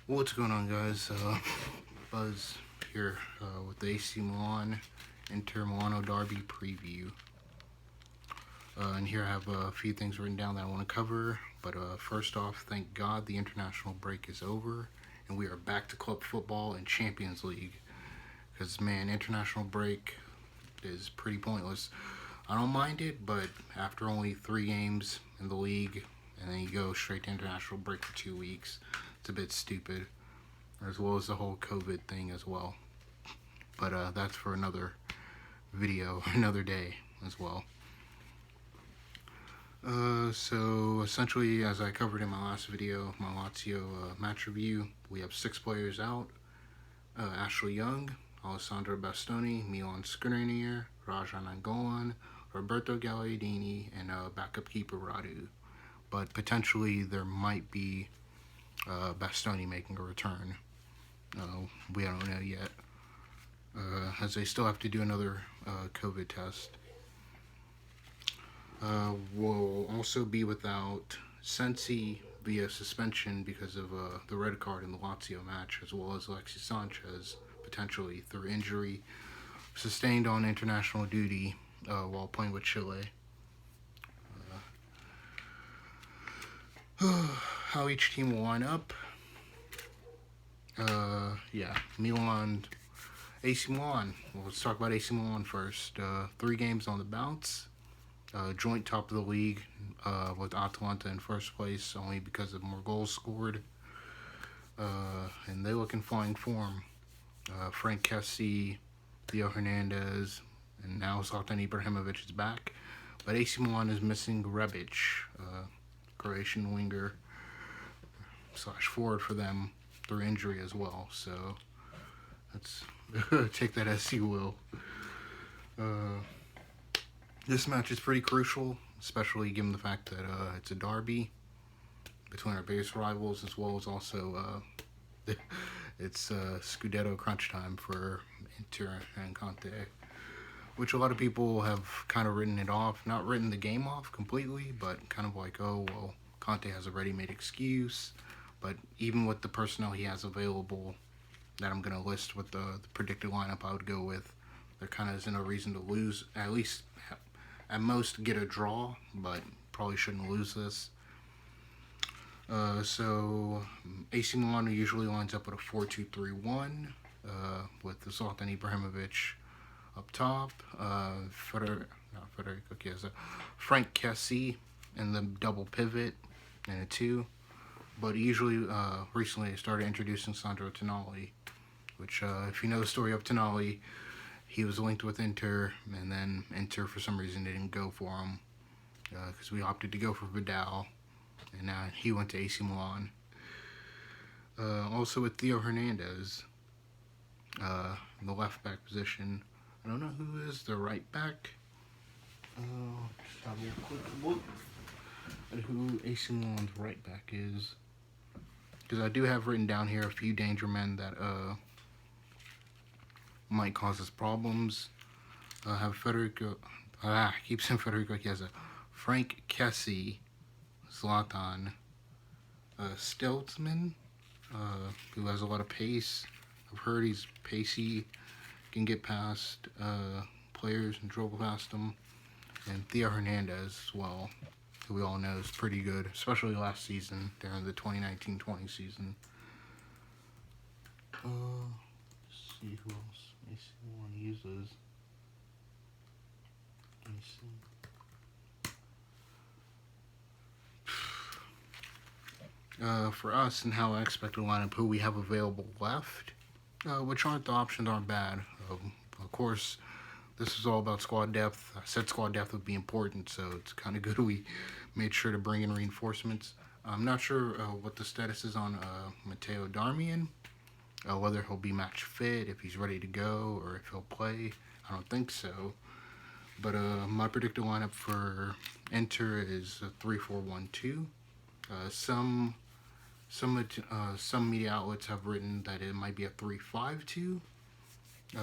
What's going on, guys? Buzz here with the AC Milan Inter Milano Derby preview. And here I have a few things written down that I want to cover. But first off, thank God the international break is over and we are back to club football and Champions League. Because, man, international break is pretty pointless. I don't mind it, but after only 3 games in the league and then you go straight to international break for 2 weeks, it's a bit stupid, as well as the whole COVID thing as well. But that's for another video, another day as well. So essentially, as I covered in my last video, my Lazio match review, we have 6 players out. Ashley Young, Alessandro Bastoni, Milan Skriniar, Rajan Angolan, Roberto Gagliardini, and backup keeper Radu. But potentially there might be Bastoni making a return. We don't know yet, as they still have to do another COVID test. We'll also be without Sensi via suspension because of the red card in the Lazio match, as well as Alexis Sanchez, potentially through injury sustained on international duty while playing with Chile. How each team will line up. Milan, AC Milan. Well, let's talk about AC Milan first. 3 games on the bounce. Joint top of the league with Atalanta in first place, only because of more goals scored. And they look in flying form. Frank Kessie, Theo Hernandez, and now Zlatan Ibrahimovic is back. But AC Milan is missing Rebic, Croatian winger / forward for them through injury as well. So let's take that as you will. This match is pretty crucial, especially given the fact that it's a derby between our biggest rivals, as well as also it's Scudetto crunch time for Inter and Conte, which a lot of people have kind of written it off. Not written the game off completely, but kind of like, oh, well, Conte has a ready-made excuse. But even with the personnel he has available that I'm going to list with the predicted lineup I would go with, there kind of isn't a reason to lose, at least at most get a draw, but probably shouldn't lose this. So AC Milan usually lines up with a 4-2-3-1 with Zlatan Ibrahimovic up top, Federico Chiesa, Frank Kessie in the double pivot and a 2. But usually, recently, they started introducing Sandro Tonali, which, if you know the story of Tonali, he was linked with Inter, and then Inter, for some reason, didn't go for him, because we opted to go for Vidal, and now he went to AC Milan. Also with Theo Hernandez, in the left back position. I don't know who is the right back. Just have a quick look at who AC Milan's right back is, because I do have written down here a few danger men that might cause us problems. Have Federico, I keep saying Federico Chiesa, Frank Kessie, Zlatan, Stelzman, who has a lot of pace. I've heard he's pacey, can get past players and dribble past them. And Theo Hernandez as well, who we all know is pretty good, especially last season during the 2019-20 season. Let's see who else AC Milan uses. Let me see. For us and how I expect to line up who we have available left, which the options aren't bad. Of course, this is all about squad depth. I said squad depth would be important, so it's kind of good we made sure to bring in reinforcements. I'm not sure what the status is on Matteo Darmian, whether he'll be match fit, if he's ready to go, or if he'll play. I don't think so. But my predicted lineup for Inter is a 3-4-1-2. Some media outlets have written that it might be a 3-5-2,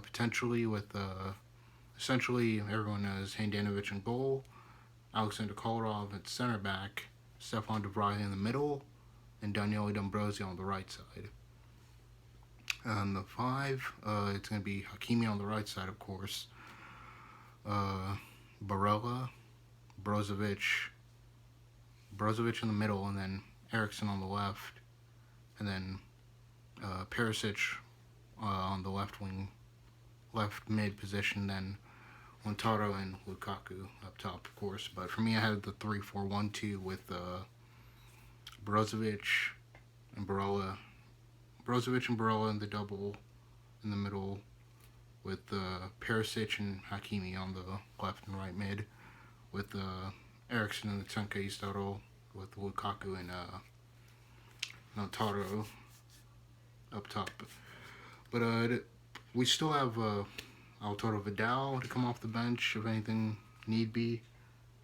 potentially with essentially everyone knows Handanovic in goal, Alexander Kolarov at center back, Stefan de Vrij in the middle, and Daniele D'Ambrosio on the right side. On the 5, it's going to be Hakimi on the right side, of course. Barella, Brozovic in the middle, and then Eriksen on the left, and then Perisic on the left wing, left mid position, then Lautaro and Lukaku up top, of course. But for me, I had the 3-4-1-2 with Brozovic and Barella in the double in the middle, with Perisic and Hakimi on the left and right mid, with Eriksen and the Tenkei with Lukaku and Lautaro up top. But we still have Arturo Vidal to come off the bench if anything need be.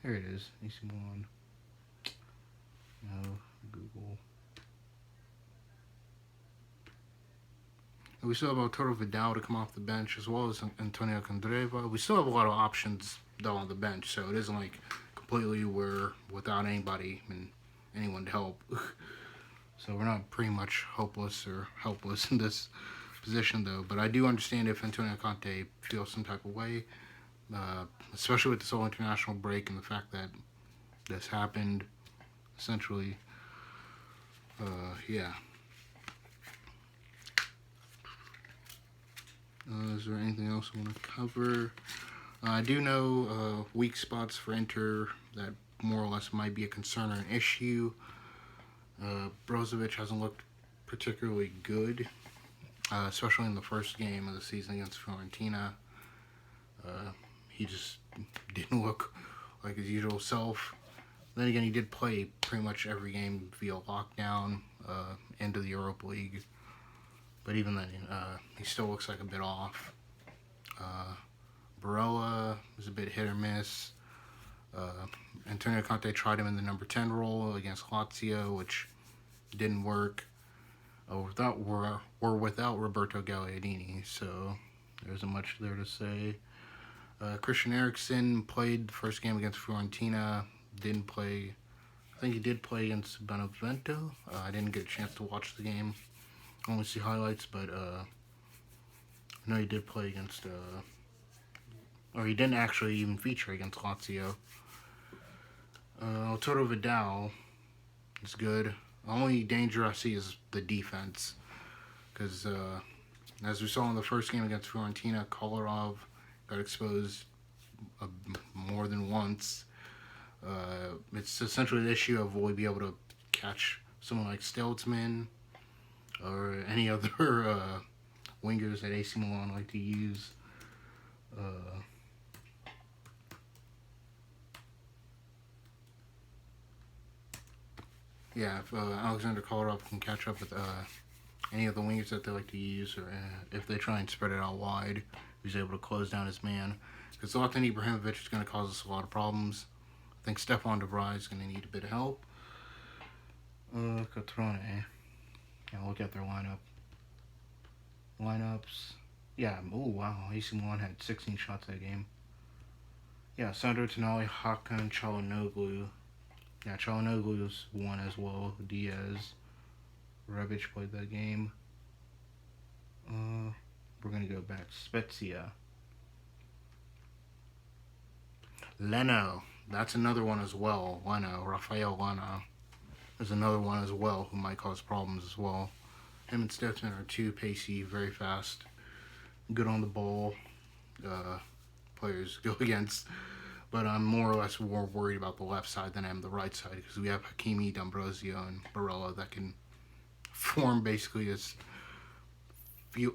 There it is. AC Milan. No, Google. And we still have Arturo Vidal to come off the bench, as well as Antonio Candreva. We still have a lot of options though on the bench, so it isn't like completely we're without anybody and anyone to help. So we're not pretty much hopeless or helpless in this position though. But I do understand if Antonio Conte feels some type of way, especially with this whole international break and the fact that this happened, essentially. Yeah. Is there anything else I want to cover? I do know weak spots for Inter that more or less might be a concern or an issue. Brozovic hasn't looked particularly good, especially in the first game of the season against Fiorentina. He just didn't look like his usual self. Then again, he did play pretty much every game via lockdown into the Europa League. But even then, he still looks like a bit off. Barella was a bit hit or miss. Antonio Conte tried him in the number 10 role against Lazio, which didn't work. Without Roberto Gagliardini, so there isn't much there to say. Christian Eriksen played the first game against Fiorentina. Didn't play. I think he did play against Benevento. I didn't get a chance to watch the game. Only see highlights, but I know he did play against, or he didn't actually even feature against Lazio. Arturo Vidal is good. The only danger I see is the defense, because as we saw in the first game against Fiorentina, Kolarov got exposed more than once. It's essentially the issue of will we be able to catch someone like Stelzman or any other wingers that AC Milan like to use. Yeah, if Alexander Kolarov can catch up with any of the wingers that they like to use, or if they try and spread it out wide, he's able to close down his man. Because Zlatan Ibrahimovic is going to cause us a lot of problems. I think Stefan de Vrij is going to need a bit of help. Cotrone. Yeah, look at their lineups. Yeah, oh wow, AC Milan had 16 shots that game. Yeah, Sandro Tonali, Hakan Çalhanoğlu. Yeah, Çalhanoğlu's one as well. Diaz. Rebic played that game. We're gonna go back. Spezia. Leno. That's another one as well. Rafael Leno is another one as well who might cause problems as well. Him and Stetson are two pacey, very fast, good on the ball players to go against. But I'm more or less more worried about the left side than I am the right side, because we have Hakimi, D'Ambrosio, and Barella that can form basically this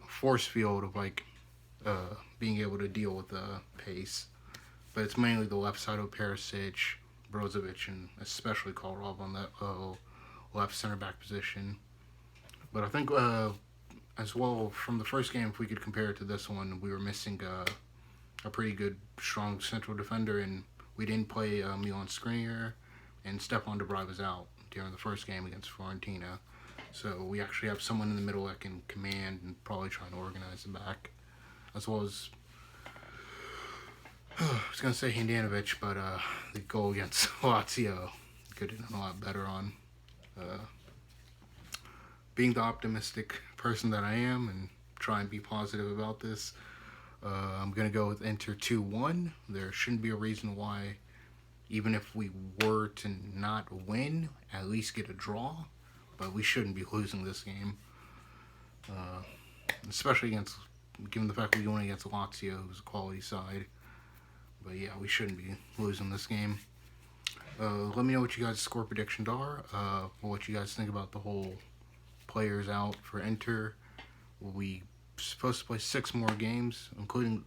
force field of like being able to deal with the pace. But it's mainly the left side of Perisic, Brozovic, and especially Kolarov on that left center back position. But I think as well from the first game, if we could compare it to this one, we were missing a pretty good, strong central defender, and we didn't play Milan Skriniar, and Stefan de Vrij was out during the first game against Fiorentina. So we actually have someone in the middle that can command and probably try and organize the back, as well as I was going to say Handanovic, but the goal against Lazio could have done a lot better on. Being the optimistic person that I am and try and be positive about this. I'm going to go with Inter 2-1. There shouldn't be a reason why, even if we were to not win, at least get a draw. But we shouldn't be losing this game. Especially given the fact we're going against Lazio, who's a quality side. But yeah, we shouldn't be losing this game. Let me know what you guys' score predictions are. What you guys think about the whole players out for Inter. We supposed to play 6 more games, including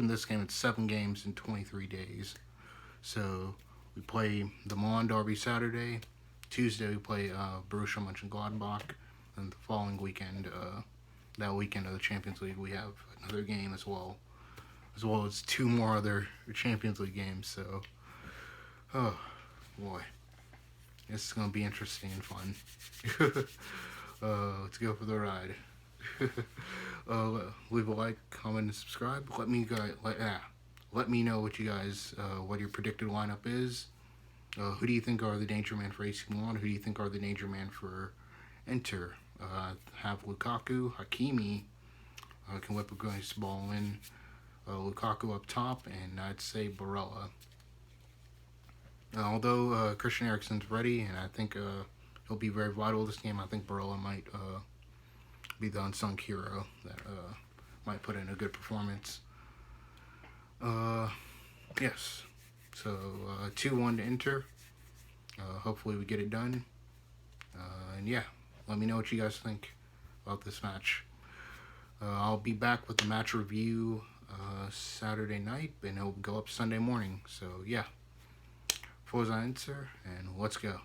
this game. It's 7 games in 23 days. So we play the Milan Derby Saturday. Tuesday we play Borussia Mönchengladbach, and the following weekend, that weekend of the Champions League, we have another game as well as 2 more other Champions League games. So, oh boy, this is gonna be interesting and fun. Let's go for the ride. Leave a like, comment, and subscribe. Let me know what you guys, what your predicted lineup is. Who do you think are the danger man for AC Milan? Who do you think are the danger man for Inter? Have Lukaku, Hakimi can whip a nice ball in. Lukaku up top, and I'd say Barella. Although Christian Eriksen's ready, and I think he'll be very vital this game, I think Barella might be the unsung hero that might put in a good performance. Yes. So 2-1 to Inter. Hopefully we get it done. And yeah, let me know what you guys think about this match. I'll be back with the match review Saturday night, and it'll go up Sunday morning. So yeah, Forza Inter, and let's go.